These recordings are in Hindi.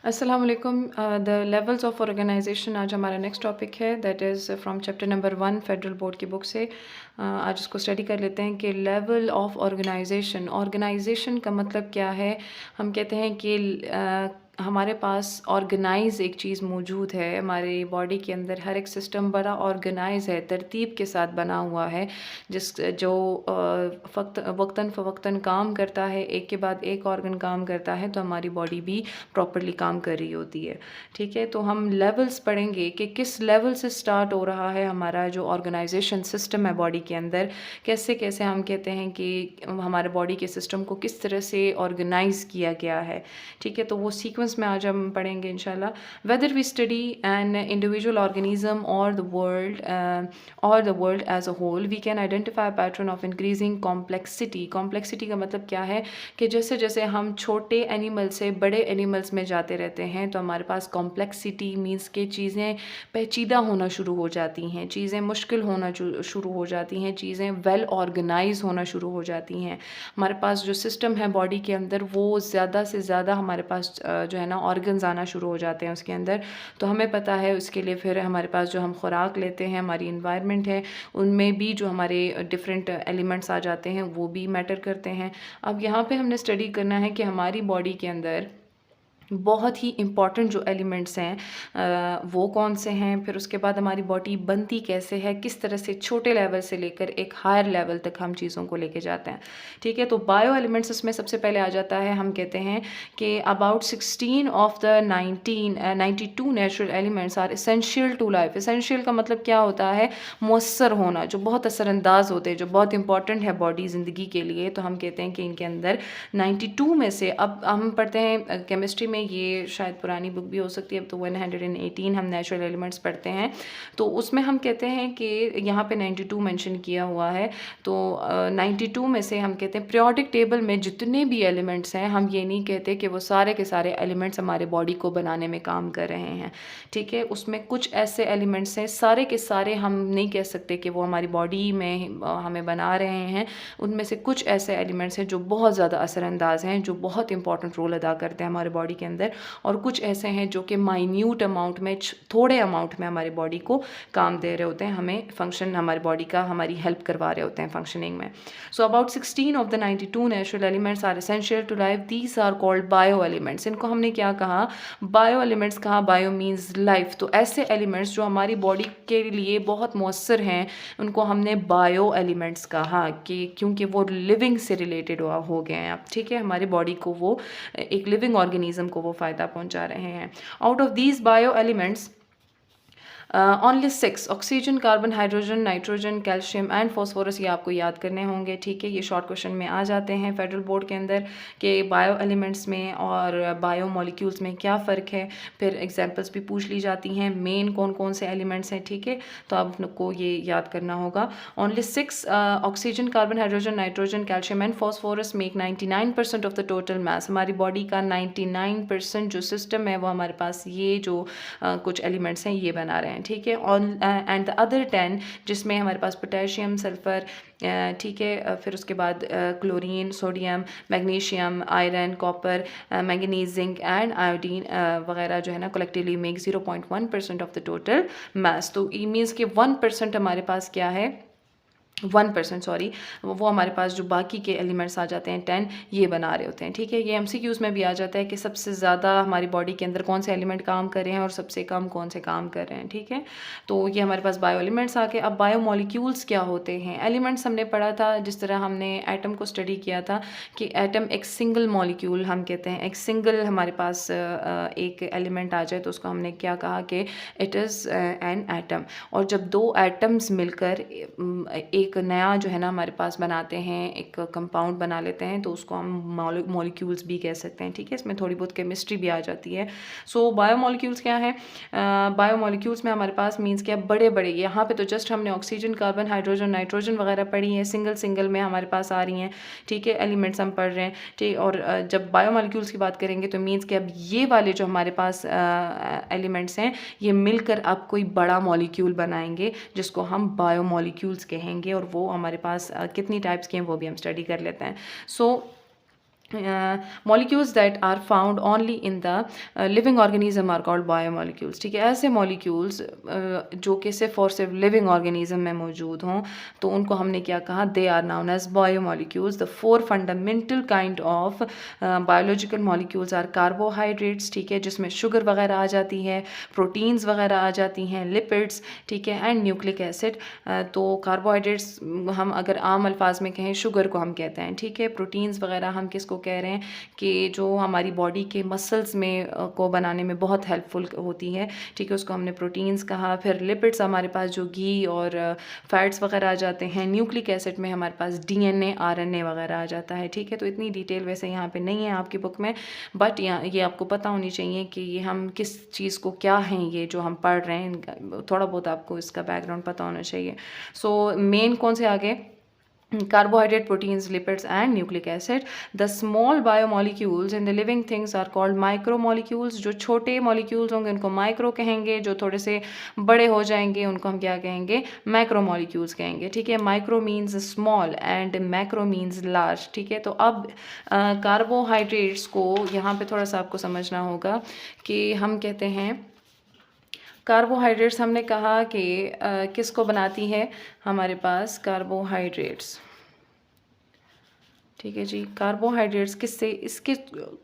अस्सलाम वालेकुम। द लेवल्स ऑफ ऑर्गेनाइजेशन आज हमारा नेक्स्ट टॉपिक है, that is from chapter number 1 federal board की बुक से। आज इसको स्टडी कर लेते हैं कि लेवल ऑफ ऑर्गेनाइजेशन, ऑर्गेनाइजेशन का मतलब क्या है। हम कहते हैं कि हमारे पास ऑर्गेनाइज एक चीज़ मौजूद है हमारी बॉडी के अंदर। हर एक सिस्टम बड़ा ऑर्गेनाइज है, तरतीब के साथ बना हुआ है, जिस जो वक्तन फ़वक्तन काम करता है, एक के बाद एक ऑर्गन काम करता है, तो हमारी बॉडी भी प्रॉपरली काम कर रही होती है। ठीक है, तो हम लेवल्स पढ़ेंगे कि किस लेवल से स्टार्ट हो रहा है हमारा जो ऑर्गेनाइजेशन सिस्टम है बॉडी के अंदर। कैसे कैसे हम कहते हैं कि हमारे बॉडी के सिस्टम को किस तरह से ऑर्गेनाइज किया गया है। ठीक है, तो वो सीक्वेंस में आज हम पढ़ेंगे इंशाल्लाह। Whether we study an individual organism और the world as a whole, we can identify pattern of increasing complexity. Complexity का मतलब क्या है कि जैसे जैसे हम छोटे एनिमल से बड़े एनिमल्स में जाते रहते हैं, तो हमारे पास कॉम्प्लेक्सिटी मीन्स के चीज़ें पेचीदा होना शुरू हो जाती हैं, चीज़ें मुश्किल होना शुरू हो जाती हैं, चीज़ें वेल ऑर्गेनाइज होना शुरू हो जाती हैं। हमारे पास जो सिस्टम है बॉडी के अंदर, वो ज़्यादा से ज़्यादा हमारे पास जो है ना ऑर्गन्स आना शुरू हो जाते हैं उसके अंदर। तो हमें पता है उसके लिए फिर हमारे पास जो हम खुराक लेते हैं, हमारी इन्वायरमेंट है, उनमें भी जो हमारे डिफरेंट एलिमेंट्स आ जाते हैं वो भी मैटर करते हैं। अब यहाँ पे हमने स्टडी करना है कि हमारी बॉडी के अंदर बहुत ही इम्पॉर्टेंट जो एलिमेंट्स हैं वो कौन से हैं, फिर उसके बाद हमारी बॉडी बनती कैसे है, किस तरह से छोटे लेवल से लेकर एक हायर लेवल तक हम चीज़ों को लेके जाते हैं। ठीक है, तो बायो एलिमेंट्स इसमें सबसे पहले आ जाता है। हम कहते हैं कि about 16 of the 92 natural elements are essential to life. Essential का मतलब क्या होता है, मौसर होना, जो बहुत असरअंदाज होते हैं, जो बहुत इंपॉर्टेंट है बॉडी ज़िंदगी के लिए। तो हम कहते हैं कि इनके अंदर 92 में से, अब हम पढ़ते हैं केमिस्ट्री में, ये शायद पुरानी बुक भी हो सकती है, अब तो 118 हम नेचुरल एलिमेंट्स पढ़ते हैं, तो उसमें हम कहते हैं कि यहाँ पे 92 मेंशन किया हुआ है। तो 92 में से हम कहते हैं पीरियोडिक टेबल में जितने भी एलिमेंट्स हैं, हम ये नहीं कहते कि वो सारे के सारे एलिमेंट्स हमारे बॉडी को बनाने में काम कर रहे हैं। ठीक है, उसमें कुछ ऐसे एलिमेंट्स हैं, सारे के सारे हम नहीं कह सकते कि वो हमारी बॉडी में हमें बना रहे हैं। उनमें से कुछ ऐसे एलिमेंट्स हैं जो बहुत ज़्यादा असरअंदाज हैं, जो बहुत इंपॉर्टेंट रोल अदा करते हैं हमारे बॉडी के अंदर, और कुछ ऐसे हैं जो कि माइन्यूट अमाउंट में, थोड़े अमाउंट में हमारी बॉडी को काम दे रहे होते हैं, हमें फंक्शन, हमारी बॉडी का हमारी हेल्प करवा रहे होते हैं फंक्शनिंग में। So about 16 of the 92 natural elements are essential to life, these are called bio elements. इनको हमने क्या कहा, बायो एलिमेंट्स कहा। बायो मीन्स लाइफ, तो ऐसे एलिमेंट्स जो हमारी बॉडी के लिए बहुत मौसर हैं, उनको हमने बायो एलिमेंट्स कहा, कि क्योंकि वो लिविंग से रिलेटेड हो गए हैं। अब ठीक है, हमारी बॉडी को वो, एक लिविंग ऑर्गेनिज्म को वो फ़ायदा पहुंचा रहे हैं। Out of these bio elements only 6 oxygen, carbon, hydrogen, nitrogen, calcium and phosphorus, ये आपको याद करने होंगे। ठीक है, ये शॉर्ट क्वेश्चन में आ जाते हैं फेडरल बोर्ड के अंदर कि बायो एलिमेंट्स में और बायो मॉलिक्यूल्स में क्या फ़र्क है। फिर एग्जांपल्स भी पूछ ली जाती हैं, मेन कौन कौन से एलिमेंट्स हैं। ठीक है, तो आपको ये याद करना होगा। Only 6 oxygen, carbon, hydrogen, nitrogen, calcium and phosphorus make 99% of the total mass. हमारी बॉडी का 99% जो सिस्टम है वो हमारे पास ये जो कुछ एलिमेंट्स हैं ये बना रहे हैं। ठीक है, ऑन एंड द अदर 10 जिसमें हमारे पास पोटेशियम, सल्फ़र, ठीक है, फिर उसके बाद chlorine, sodium, magnesium, iron, copper, manganese, zinc and iodine वगैरह जो है ना, collectively make 0.1% of the total mass. तो ई मीन्स कि 1% हमारे पास क्या है, 1% सॉरी, वो हमारे पास जो बाकी के एलिमेंट्स आ जाते हैं 10, ये बना रहे होते हैं। ठीक है, ये एमसीक्यूज़ में भी आ जाता है कि सबसे ज़्यादा हमारी बॉडी के अंदर कौन से एलिमेंट काम कर रहे हैं और सबसे कम कौन से काम कर रहे हैं। ठीक है, तो ये हमारे पास बायो एलिमेंट्स आ गए। अब बायो मॉलिक्यूल्स क्या होते हैं। एलिमेंट्स हमने पढ़ा था, जिस तरह हमने एटम को स्टडी किया था कि एटम एक सिंगल मॉलिक्यूल हम कहते हैं, एक सिंगल हमारे पास एक एलिमेंट आ जाए तो उसको हमने क्या कहा कि इट इज़ एन एटम। और जब दो एटम्स मिलकर एक नया जो है ना हमारे पास बनाते हैं, एक कंपाउंड बना लेते हैं, तो उसको हम मॉलिक्यूल्स भी कह सकते हैं। ठीक है, इसमें थोड़ी बहुत केमिस्ट्री भी आ जाती है। सो बायो मॉलिक्यूल्स क्या है, बायो मॉलिक्यूल्स में हमारे पास मीन्स क्या, बड़े बड़े, यहाँ पे तो जस्ट हमने ऑक्सीजन, कार्बन, हाइड्रोजन, नाइट्रोजन वगैरह पढ़ी है, सिंगल सिंगल में हमारे पास आ रही हैं। ठीक है, एलिमेंट्स हम पढ़ रहे हैं। ठीक, और जब बायो मॉलिक्यूल्स की बात करेंगे तो मीन्स कि अब ये वाले जो हमारे पास एलिमेंट्स हैं, ये मिलकर अब कोई बड़ा मॉलिक्यूल बनाएंगे जिसको हम बायो मॉलिक्यूल्स कहेंगे, और वो हमारे पास कितनी टाइप्स के हैं वो भी हम स्टडी कर लेते हैं। सो molecules that are found only in the living organism are called biomolecules. ठीक है, ऐसे molecules जो कि सिर्फ और सिर्फ living organism में मौजूद हों तो उनको हमने क्या कहा, they are known as biomolecules. The four fundamental kind of biological molecules are carbohydrates, ठीक है, जिसमें शुगर वगैरह आ जाती है, प्रोटीन्स वगैरह आ जाती हैं, लिपिड्स, ठीक है, एंड न्यूक्लिक एसिड. तो कार्बोहाइड्रेट्स हम अगर आम अल्फाज में कहें शुगर को हम कहते हैं, ठीक है. प्रोटीन्स वगैरह हम किसको कह रहे हैं कि जो हमारी बॉडी के मसल्स में को बनाने में बहुत हेल्पफुल होती है, ठीक है, उसको हमने प्रोटीन्स कहा. फिर लिपिड्स हमारे पास जो घी और फैट्स वगैरह आ जाते हैं. न्यूक्लिक एसिड में हमारे पास डीएनए आरएनए वगैरह आ जाता है, ठीक है. तो इतनी डिटेल वैसे यहाँ पे नहीं है आपकी बुक में, बट ये आपको पता होनी चाहिए कि ये हम किस चीज़ को क्या हैं, ये जो हम पढ़ रहे हैं, थोड़ा बहुत आपको इसका बैकग्राउंड पता होना चाहिए. सो मेन कौन से आगे, carbohydrate, proteins, lipids and nucleic acid. The small biomolecules in the living things are called micromolecules. जो छोटे molecules होंगे उनको micro कहेंगे, जो थोड़े से बड़े हो जाएंगे उनको हम क्या कहेंगे, macromolecules कहेंगे, ठीक है. micro means small and macro means large, ठीक है. तो अब कार्बोहाइड्रेट्स को यहाँ पे थोड़ा सा आपको समझना होगा कि हम कहते हैं कार्बोहाइड्रेट्स, हमने कहा कि किसको बनाती है हमारे पास कार्बोहाइड्रेट्स, ठीक है जी. कार्बोहाइड्रेट्स किससे, इसके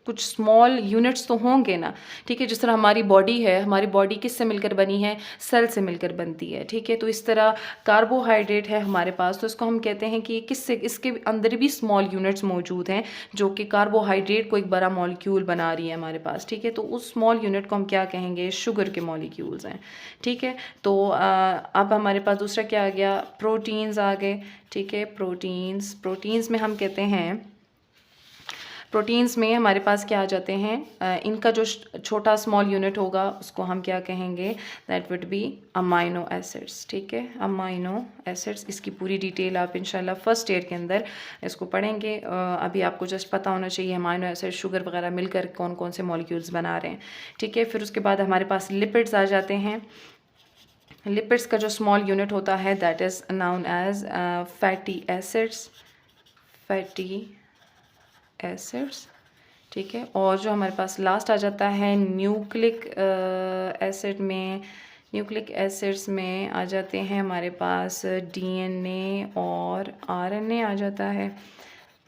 कुछ स्मॉल यूनिट्स तो होंगे ना, ठीक है. जिस तरह हमारी बॉडी है, हमारी बॉडी किससे मिलकर बनी है, सेल से मिलकर बनती है, ठीक है. तो इस तरह कार्बोहाइड्रेट है हमारे पास, तो इसको हम कहते हैं कि किससे, इसके अंदर भी स्मॉल यूनिट्स मौजूद हैं जो कि कार्बोहाइड्रेट को एक बड़ा मॉलिक्यूल बना रही है हमारे पास, ठीक है. तो उस स्मॉल यूनिट को हम क्या कहेंगे, शुगर के मॉलिक्यूल्स हैं, ठीक है. तो अब हमारे पास दूसरा क्या आ गया, प्रोटीन्स आ गए, ठीक है. प्रोटीन्स में हम कहते हैं, प्रोटीन्स में हमारे पास क्या आ जाते हैं, इनका जो छोटा स्मॉल यूनिट होगा उसको हम क्या कहेंगे, that would be amino acids, ठीक है. अमाइनो एसिड्स, इसकी पूरी डिटेल आप इंशाल्लाह फर्स्ट ईयर के अंदर इसको पढ़ेंगे. अभी आपको जस्ट पता होना चाहिए अमाइनो एसिड शुगर वगैरह मिलकर कौन कौन से मॉलिक्यूल्स बना रहे हैं, ठीक है. फिर उसके बाद हमारे पास लिपिड्स आ जाते हैं. लिपिड्स का जो स्मॉल यूनिट होता है that is known as fatty acids, ठीक है. और जो हमारे पास लास्ट आ जाता है न्यूक्लिक एसिड में, न्यूक्लिक एसिड्स में आ जाते हैं हमारे पास डीएनए और आरएनए आ जाता है,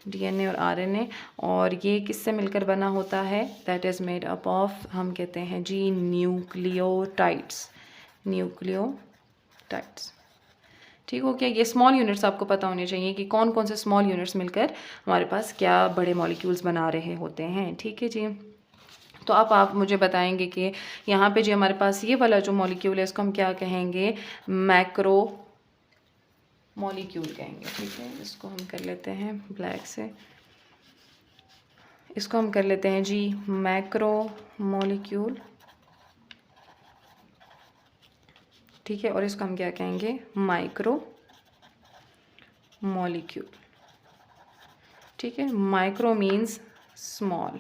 डीएनए और आरएनए. और ये किससे मिलकर बना होता है, that is made up of, हम कहते हैं जी न्यूक्लियोटाइड्स, ठीक हो गया. ये स्मॉल यूनिट्स आपको पता होने चाहिए कि कौन कौन से स्मॉल यूनिट्स मिलकर हमारे पास क्या बड़े मॉलिक्यूल्स बना रहे होते हैं, ठीक है जी. तो अब आप मुझे बताएंगे कि यहाँ पे जो हमारे पास ये वाला जो मॉलिक्यूल है इसको हम क्या कहेंगे, मैक्रो मॉलिक्यूल कहेंगे, ठीक है. इसको हम कर लेते हैं ब्लैक से, इसको हम कर लेते हैं जी मैक्रो मॉलिक्यूल, ठीक है. और इसको हम क्या कहेंगे, माइक्रो मॉलिक्यूल, ठीक है. माइक्रो मीन्स स्मॉल,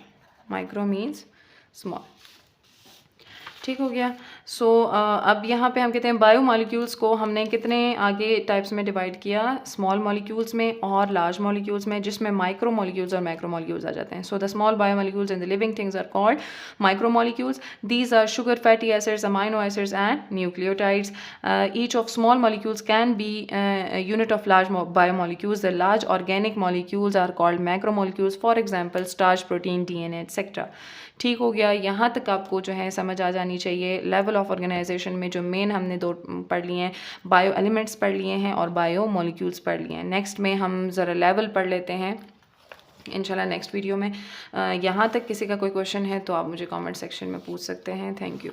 ठीक हो गया. सो अब यहाँ पे हम कहते हैं बायो मॉलिक्यूल्स को हमने कितने आगे टाइप्स में डिवाइड किया, स्मॉल मॉलिक्यूल्स में और लार्ज मॉलिक्यूल्स में, जिसमें माइक्रो मॉलिक्यूल्स और मैक्रो मॉलिक्यूल्स आ जाते हैं. So the small bio molecules in the living things are called micro molecules. These are sugar, fatty acids, amino acids and nucleotides. Each of small molecules can be unit of large bio molecules. The large organic molecules are called macro molecules, for example starch, protein, DNA etcetera. ठीक हो गया. यहाँ तक आपको जो है समझ आ जानी चाहिए. लेवल ऑफ ऑर्गेनाइजेशन में जो मेन हमने दो पढ़ लिए हैं, बायो एलिमेंट्स पढ़ लिए हैं और बायो मॉलिक्यूल्स पढ़ लिए हैं. नेक्स्ट में हम ज़रा लेवल पढ़ लेते हैं इंशाल्लाह नेक्स्ट वीडियो में. यहाँ तक किसी का कोई क्वेश्चन है तो आप मुझे कमेंट सेक्शन में पूछ सकते हैं. Thank you.